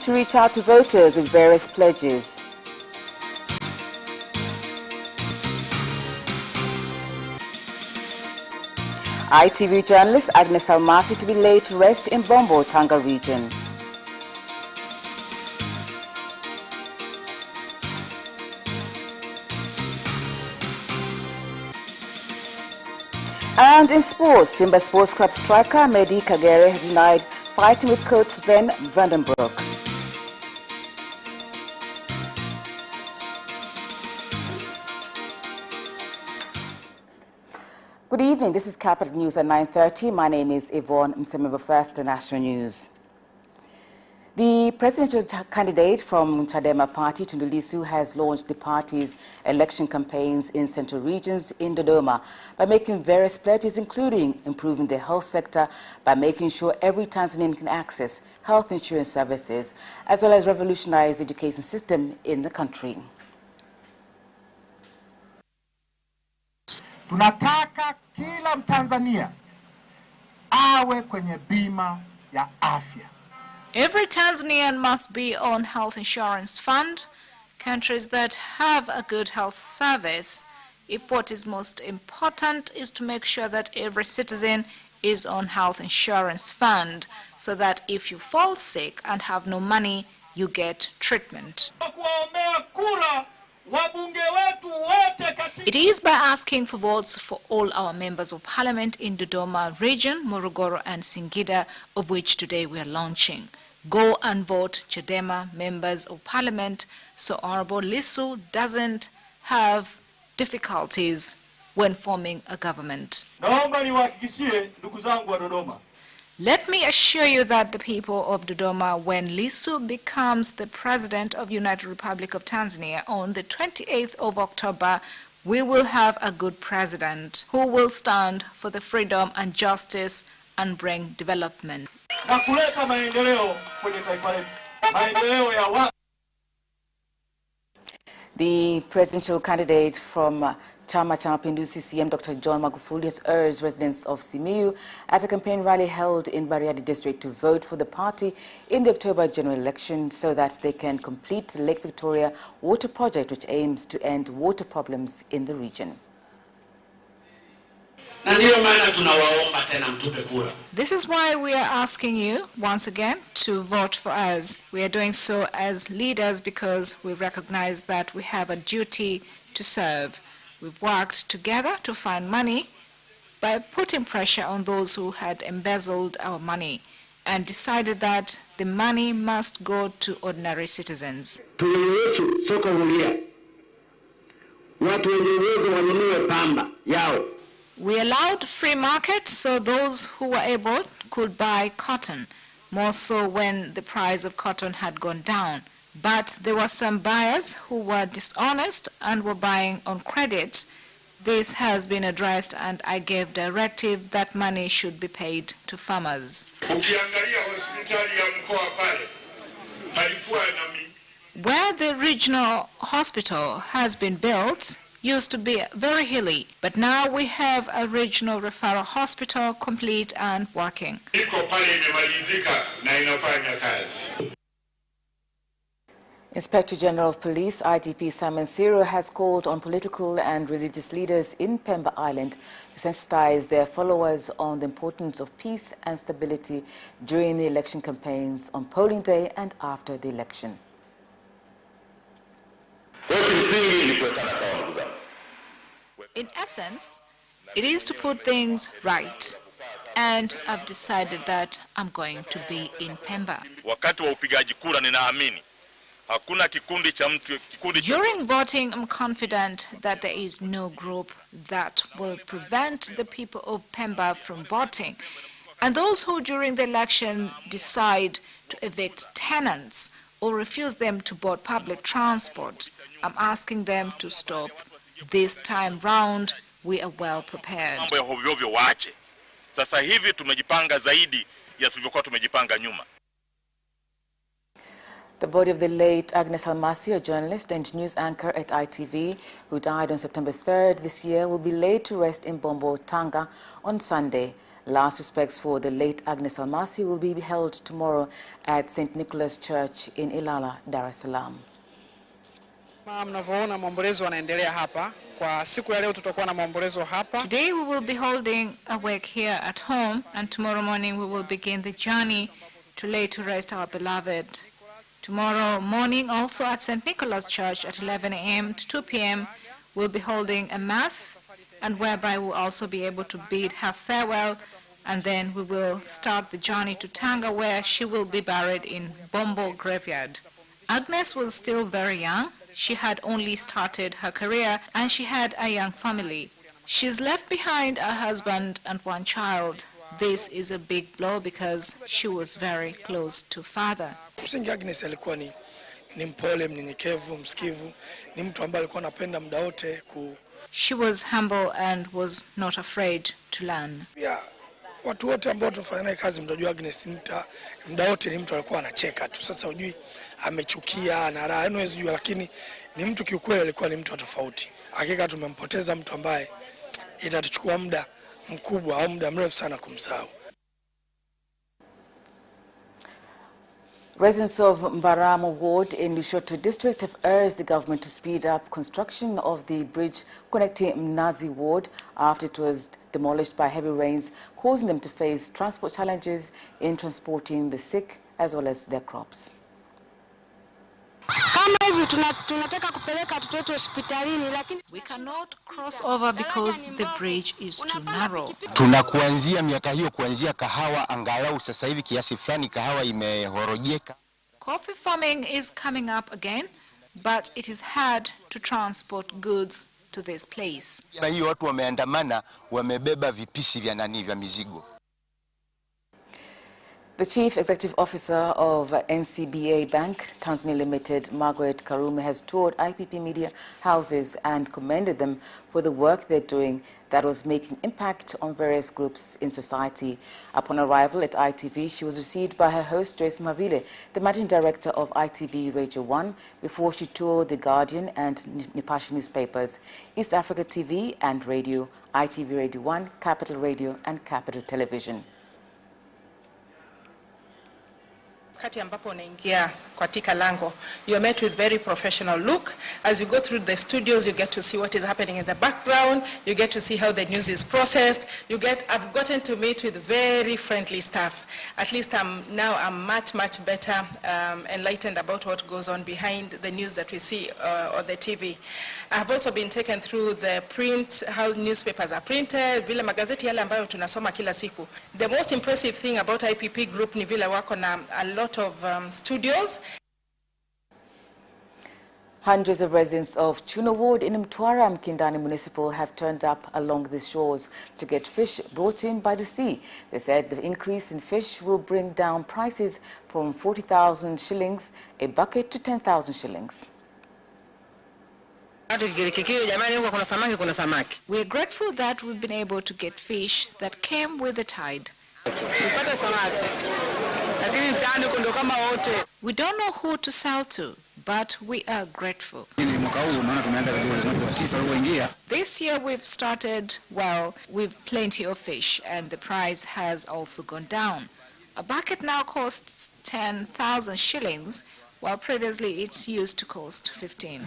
to reach out to voters with various pledges. ITV journalist Agnes Almasi to be laid to rest in Bombo, Tanga region. And in sports, Simba Sports Club striker Mehdi Kagere has denied fighting with coach Sven Vandenbroek. Good evening, this is Capital News at 9:30. My name is Yvonne Msemeba. First, the national news. The presidential candidate from Chadema party, Tundu Lissu, has launched the party's election campaigns in central regions in Dodoma by making various pledges, including improving the health sector by making sure every Tanzanian can access health insurance services, as well as revolutionize the education system in the country. Tunataka kila Mtanzania awe kwenye bima ya afya. Every Tanzanian must be on health insurance fund. Countries that have a good health service, if what is most important is to make sure that every citizen is on health insurance fund, so that if you fall sick and have no money, you get treatment. It is by asking for votes for all our members of parliament in Dodoma region, Morogoro and Singida, of which today we are launching. Go and vote Chadema members of parliament so Honorable Lissu doesn't have difficulties when forming a government. Let me assure you that the people of Dodoma, when Lissu becomes the president of United Republic of Tanzania on the 28th of October, we will have a good president who will stand for the freedom and justice and bring development. The presidential candidate from Chama cha Mapinduzi CCM, Dr. John Magufuli, has urged residents of Simiyu at a campaign rally held in Bariadi district to vote for the party in the October general election so that they can complete the Lake Victoria water project, which aims to end water problems in the region. This is why we are asking you once again to vote for us. We are doing so as leaders because we recognize that we have a duty to serve. We've worked together to find money by putting pressure on those who had embezzled our money and decided that the money must go to ordinary citizens. We allowed free market so those who were able could buy cotton, more so when the price of cotton had gone down. But there were some buyers who were dishonest and were buying on credit. This has been addressed and I gave directive that money should be paid to farmers. Where the regional hospital has been built used to be very hilly, but now we have a regional referral hospital complete and working. Inspector General of Police, IGP Simon Siro, has called on political and religious leaders in Pemba Island to sensitize their followers on the importance of peace and stability during the election campaigns on polling day and after the election. In essence, it is to put things right, and I've decided that I'm going to be in Pemba. During voting, I'm confident that there is no group that will prevent the people of Pemba from voting. And those who during the election decide to evict tenants or refuse them to board public transport, I'm asking them to stop. This time round, we are well prepared. The body of the late Agnes Almasi, a journalist and news anchor at ITV, who died on September 3rd this year, will be laid to rest in Bombo, Tanga on Sunday. Last respects for the late Agnes Almasi will be held tomorrow at St. Nicholas Church in Ilala, Dar es Salaam. Mnavyoona maombolezo yanaendelea hapa. Kwa siku ya leo tutakuwa na maombolezo hapa. Today we will be holding a wake here at home, and tomorrow morning we will begin the journey to lay to rest our beloved. Tomorrow morning also at St. Nicholas Church at 11 a.m. to 2 p.m. we'll be holding a mass, and whereby we'll also be able to bid her farewell, and then we will start the journey to Tanga, where she will be buried in Bombo graveyard. Agnes was still very young. She had only started her career, and she had a young family. She's left behind a husband and one child. This is a big blow because she was very close to father. Msingi Agnes alikuwa ni mpole, mnyenyekevu, msikivu, ni mtu ambaye alikuwa anapenda muda wote She was humble and was not afraid to learn. Watu wote ambao tunafanya naye kazi mtajua Agnes muda wote ni mtu alikuwa anacheka tu. Sasa hujui amechukia na raha, huwezi jua, lakini ni mtu kiukweli alikuwa ni mtu tofauti. Hakika tumempoteza mtu ambaye itatuchukua muda mkubwa au muda mrefu sana kumsahau. Residents of Mbaramo Ward in Lushoto District have urged the government to speed up construction of the bridge connecting Mnazi Ward after it was demolished by heavy rains, causing them to face transport challenges in transporting the sick as well as their crops. We cannot cross over because the bridge is too narrow. Tunakuanzia miaka hiyo kuanzia kahawa, angalau sasa hivi kiasi fulani kahawa imehorojeka. Coffee farming is coming up again, but it is hard to transport goods to this place. Na hiyo watu wameandamana, wamebeba vipisi vya mizigo. The Chief Executive Officer of NCBA Bank, Tanzania Limited, Margaret Karume, has toured IPP media houses and commended them for the work they're doing that was making impact on various groups in society. Upon arrival at ITV, she was received by her host, Joyce Mavile, the Managing Director of ITV Radio 1, before she toured The Guardian and Nipashe newspapers, East Africa TV and Radio, ITV Radio 1, Capital Radio and Capital Television. Wakati ambapo unaingia katika lango, you are met with very professional look. As you go through the studios, you get to see what is happening in the background. You get to see how the news is processed. I've gotten to meet with very friendly staff. At least I'm much better enlightened about what goes on behind the news that we see on the TV. I've also been taken through the print, how newspapers are printed, vile magazeti yale ambayo tunasoma kila siku. The most impressive thing about IPP Group ni vile wako na a lot of studios. Hundreds of residents of Chuno Ward in Mtwara, Mkindani Municipal have turned up along the shores to get fish brought in by the sea. They said the increase in fish will bring down prices from 40,000 shillings a bucket to 10,000 shillings. We're grateful that we've been able to get fish that came with the tide. We don't know who to sell to, but we are grateful. This year we've started well with plenty of fish, and the price has also gone down. A bucket now costs 10,000 shillings, while previously it used to cost 15.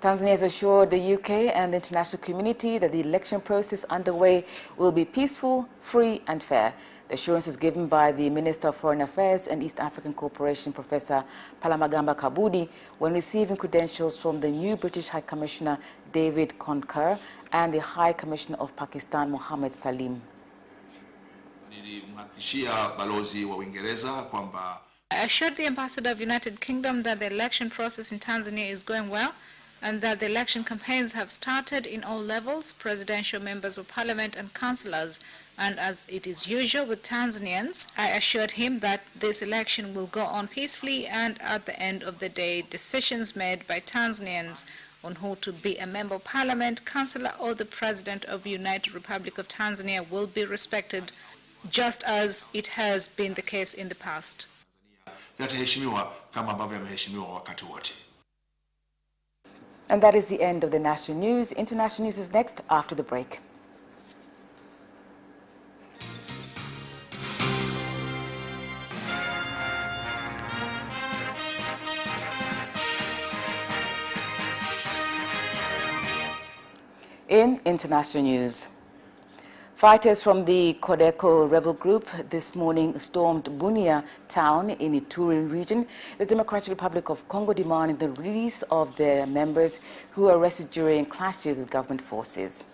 Tanzania has assured the UK and the international community that the election process underway will be peaceful, free and fair. The assurance is given by the Minister of Foreign Affairs and East African Cooperation, Professor Palamagamba Kabudi, when receiving credentials from the new British High Commissioner David Concur and the High Commissioner of Pakistan, Mohammed Salim. I assured the Ambassador of United Kingdom that the election process in Tanzania is going well, and that the election campaigns have started in all levels, presidential, members of parliament and councillors. And as it is usual with Tanzanians, I assured him that this election will go on peacefully, and at the end of the day, decisions made by Tanzanians on who to be a member of parliament, councillor or the president of the United Republic of Tanzania will be respected, just as it has been the case in the past. And that is the end of the national news. International news is next after the break. In international news, fighters from the Codeco rebel group this morning stormed Bunia town in the Ituri region, the Democratic Republic of Congo, demanding the release of their members who were arrested during clashes with government forces.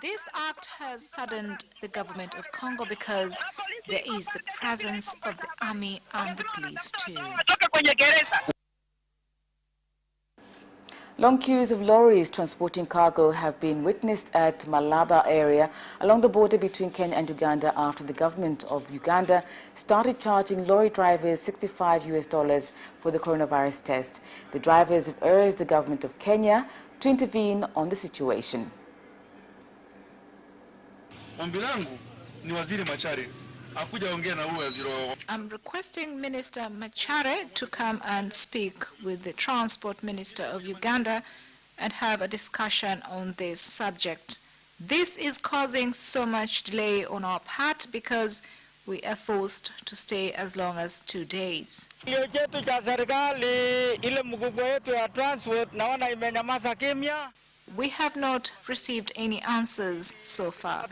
This act has saddened the government of Congo because there is the presence of the army and the police too. Long queues of lorries transporting cargo have been witnessed at Malaba area along the border between Kenya and Uganda after the government of Uganda started charging lorry drivers $65 for the coronavirus test. The drivers have urged the government of Kenya to intervene on the situation. I'm requesting Minister Machare to come and speak with the Transport Minister of Uganda and have a discussion on this subject. This is causing so much delay on our part because we are forced to stay as long as 2 days. We have not received any answers so far.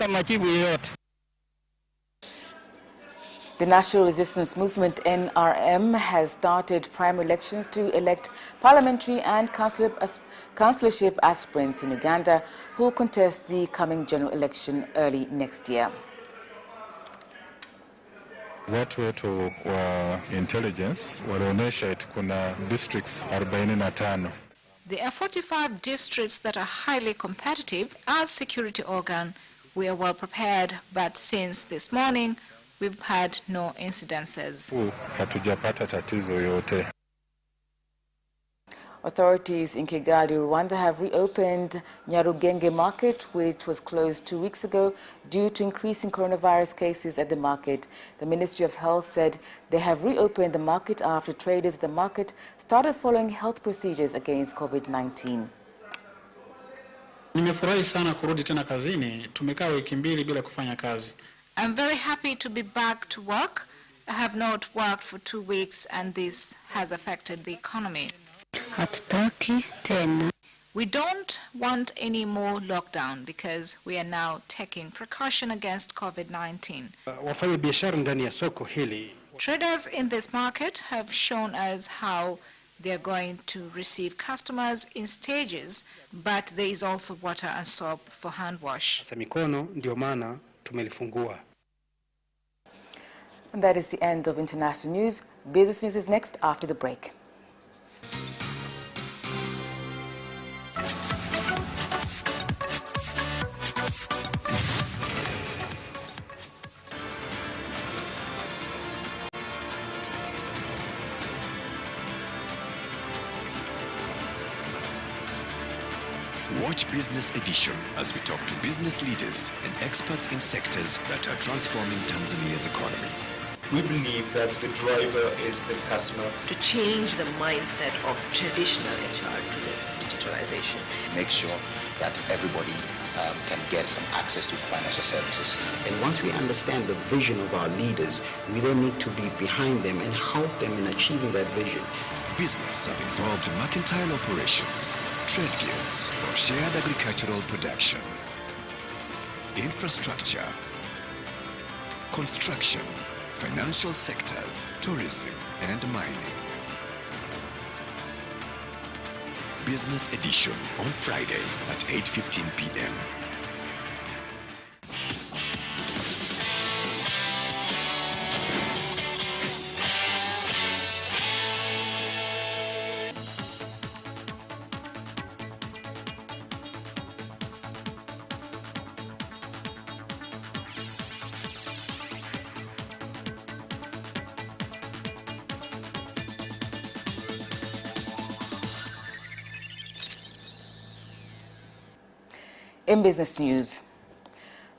The National Resistance Movement NRM has started primary elections to elect parliamentary and councillorship aspirants in Uganda who will contest the coming general election early next year. Watu wetu wa intelligence walionyesha eti kuna districts 45. There are 45 districts that are highly competitive. As security organ, we are well prepared, but since this morning, we've had no incidences. Hatujapata tatizo yote. Authorities in Kigali, Rwanda have reopened Nyarugenge market, which was closed 2 weeks ago due to increasing coronavirus cases at the market. The Ministry of Health said they have reopened the market after traders at the market started following health procedures against COVID-19. Nimefurahi sana kurudi tena kazini. Tumekaa wiki mbili bila kufanya kazi. I'm very happy to be back to work. I have not worked for 2 weeks and this has affected the economy. Hatutaki tena. We don't want any more lockdown because we are now taking precaution against COVID-19. Wafanya biashara ndani ya soko hili. Traders in this market have shown us how they are going to receive customers in stages, but there is also water and soap for hand wash. Sasa mikono ndio maana tumelifungua. And that is the end of international news. Business news is next after the break. Watch Business Edition as we talk to business leaders and experts in sectors that are transforming Tanzania's economy. We believe that the driver is the customer. To change the mindset of traditional HR to the digitalization. Make sure that everybody can get some access to financial services. And once we understand the vision of our leaders, we then need to be behind them and help them in achieving that vision. Business have involved mercantile operations, trade guilds, or shared agricultural production, infrastructure, construction, financial sectors, tourism, and mining. Business Edition on Friday at 8:15 p.m. In business news,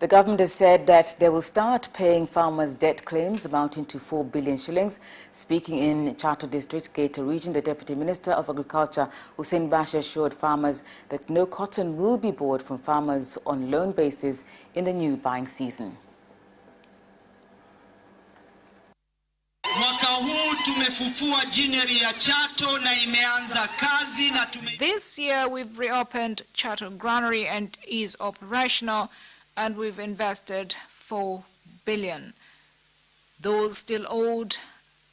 The government has said that they will start paying farmers' debt claims amounting to 4 billion shillings. Speaking in Chato District, Gator Region, the Deputy Minister of Agriculture, Hussein Basha, assured farmers that no cotton will be bought from farmers on loan basis in the new buying season. Mwaka huu tumefufua jineri ya Chato na imeanza kazi na This year we've reopened Chato Granary and is operational, and we've invested 4 billion. Those still owed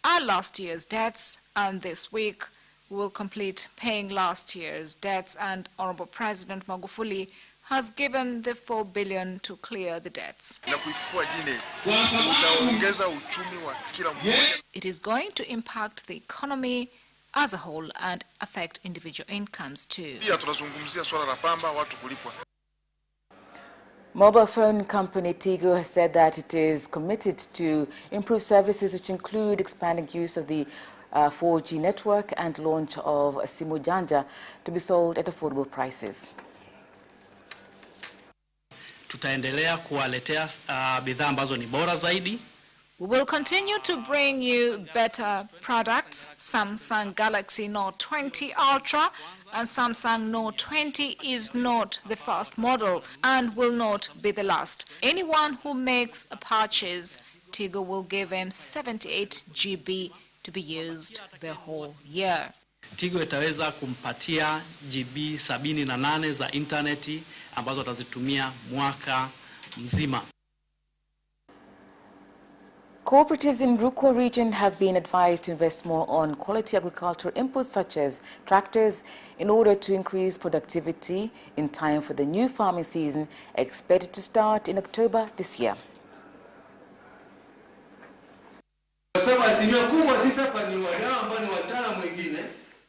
are last year's debts, and this week we will complete paying last year's debts, and Honorable President Magufuli has given the 4 billion to clear the debts. It is going to impact the economy as a whole and affect individual incomes too. Mobile phone company Tigo has said that it is committed to improve services which include expanding use of the 4G network and launch of Simu Janja to be sold at affordable prices. Tutaendelea kuwaletea bidhaa ambazo ni bora zaidi. We will continue to bring you better products. Samsung Galaxy Note 20 Ultra and Samsung Note 20 is not the first model and will not be the last. Anyone who makes a purchase, Tigo will give him 78 GB to be used the whole year. Tigo itaweza kumpatia GB 78 za interneti ambazo atazitumia mwaka mzima. Cooperatives in Rukwa region have been advised to invest more on quality agricultural inputs such as tractors in order to increase productivity in time for the new farming season expected to start in October this year.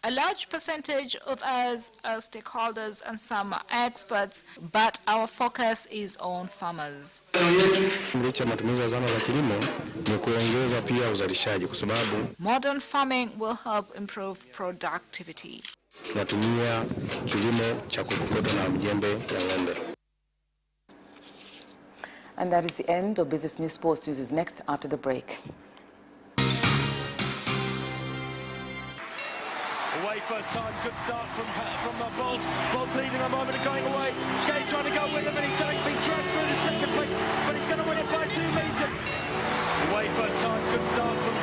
A large percentage of us are stakeholders and some are experts, but our focus is on farmers. Modern farming will help improve productivity. And that is the end of Business News. Sports News is next after the break. Away first time, good start from Bolt. Bolt leading a moment and going away. Gay trying to go with him, and he's been dragged through to second place, but he's going to win it by 2 meters. Away first time, good start from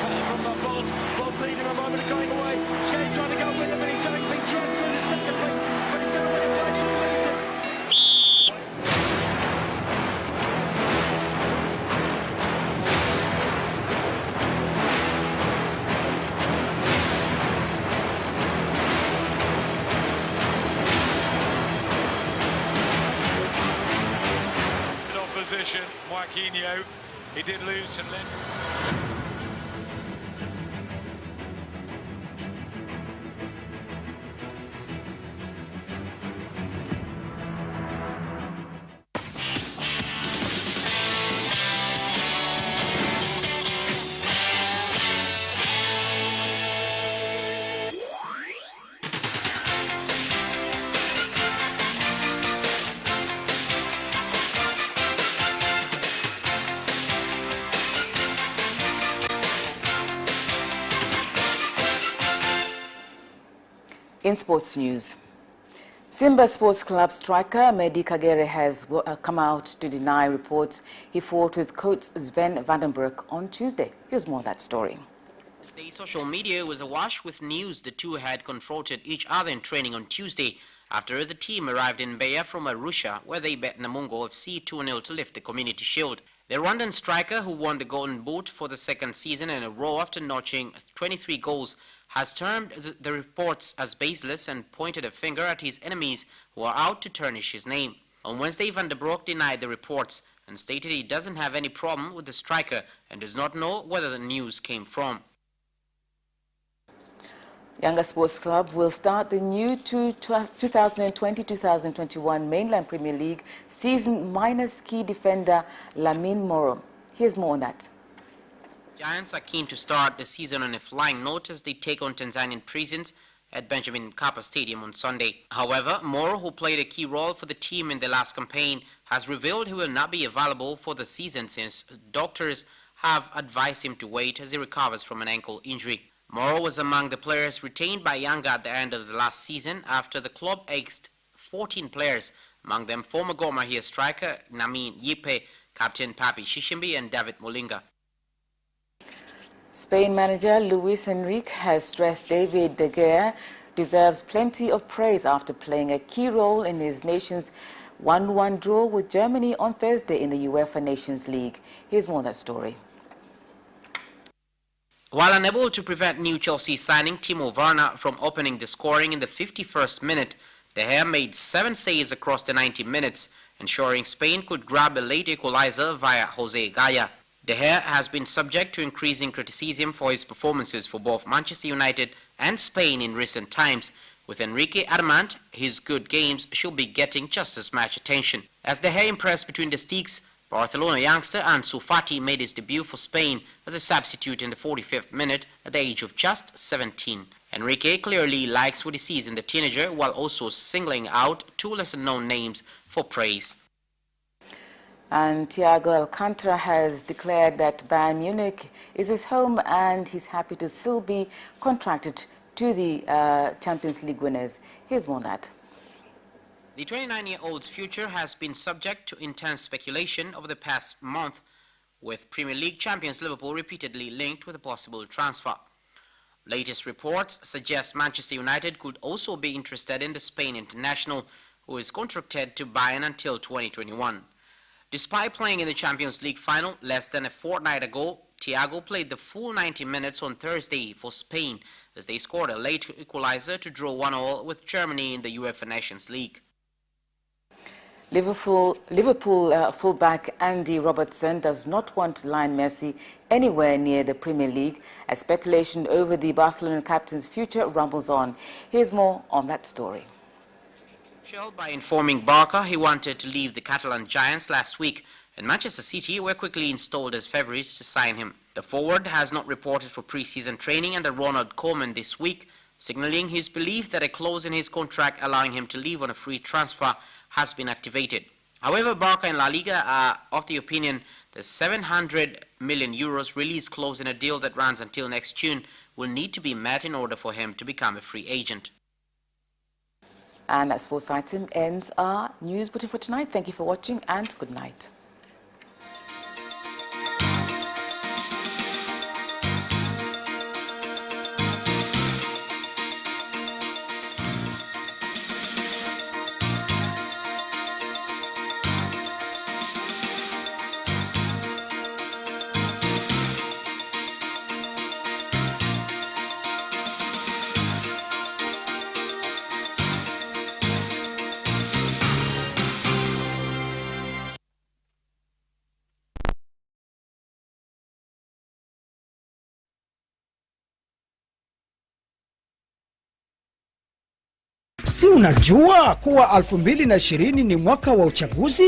Bolt. Bolt leading a moment and going away. Gay trying to go with him, and he's been dragged through to second place, but he's going to win it by 2 meters. Opposition, Joaquinho, he did lose to Lynn. In sports news, Simba Sports Club striker Mehdi Kagere has come out to deny reports he fought with coach Sven Vandenbroek on Tuesday. Here's more of that story. The social media was awash with news the two had confronted each other in training on Tuesday after the team arrived in Mbeya from Arusha, where they bet Namungo FC 2-0 to lift the Community Shield. The Rwandan striker, who won the Golden Boot for the second season in a row after notching 23 goals, has termed the reports as baseless and pointed a finger at his enemies who are out to tarnish his name. On Wednesday, Van der Broek denied the reports and stated he doesn't have any problem with the striker and does not know whether the news came from. Yanga Sports Club will start the new 2020-2021 Mainland Premier League season minus key defender Lamine Moro. Here's more on that. Giants are keen to start the season on a flying note as they take on Tanzanian Prisons at Benjamin Mkapa Stadium on Sunday. However, Moro, who played a key role for the team in the last campaign, has revealed he will not be available for the season since doctors have advised him to wait as he recovers from an ankle injury. Moro was among the players retained by Yanga at the end of the last season after the club axed 14 players, among them former Gor Mahia striker Namin Yipe, captain Papi Shishimbi and David Molinga. Spain manager Luis Enrique has stressed David De Gea deserves plenty of praise after playing a key role in his nation's 1-1 draw with Germany on Thursday in the UEFA Nations League. Here's more on that story. While unable to prevent new Chelsea signing Timo Werner from opening the scoring in the 51st minute, De Gea made 7 saves across the 90 minutes, ensuring Spain could grab a late equalizer via Jose Gaya. De Gea has been subject to increasing criticism for his performances for both Manchester United and Spain in recent times, with Enrique adamant his good games should be getting just as much attention. As De Gea impressed between the sticks, Barcelona youngster Ansu Fati made his debut for Spain as a substitute in the 45th minute at the age of just 17. Enrique clearly likes what he sees in the teenager, while also singling out 2 lesser-known names for praise. And Thiago Alcantara has declared that Bayern Munich is his home and he's happy to still be contracted to the Champions League winners. Here's more on that. The 29-year-old's future has been subject to intense speculation over the past month, with Premier League champions Liverpool repeatedly linked with a possible transfer. Latest reports suggest Manchester United could also be interested in the Spain international, who is contracted to Bayern until 2021. Despite playing in the Champions League final less than a fortnight ago, Thiago played the full 90 minutes on Thursday for Spain as they scored a late equalizer to draw 1-1 with Germany in the UEFA Nations League. Liverpool fullback Andy Robertson does not want Lionel Messi anywhere near the Premier League as speculation over the Barcelona captain's future rumbles on. Here's more on that story. By informing Barca he wanted to leave the Catalan Giants last week, and Manchester City were quickly installed as favourites to sign him. The forward has not reported for pre-season training under Ronald Koeman this week, signalling his belief that a clause in his contract allowing him to leave on a free transfer has been activated. However, Barca and La Liga are of the opinion the 700 million euros release clause in a deal that runs until next June will need to be met in order for him to become a free agent. And that sports item ends our news bulletin for tonight. Thank you for watching and good night. Si unajua kuwa 2020 ni mwaka wa uchaguzi?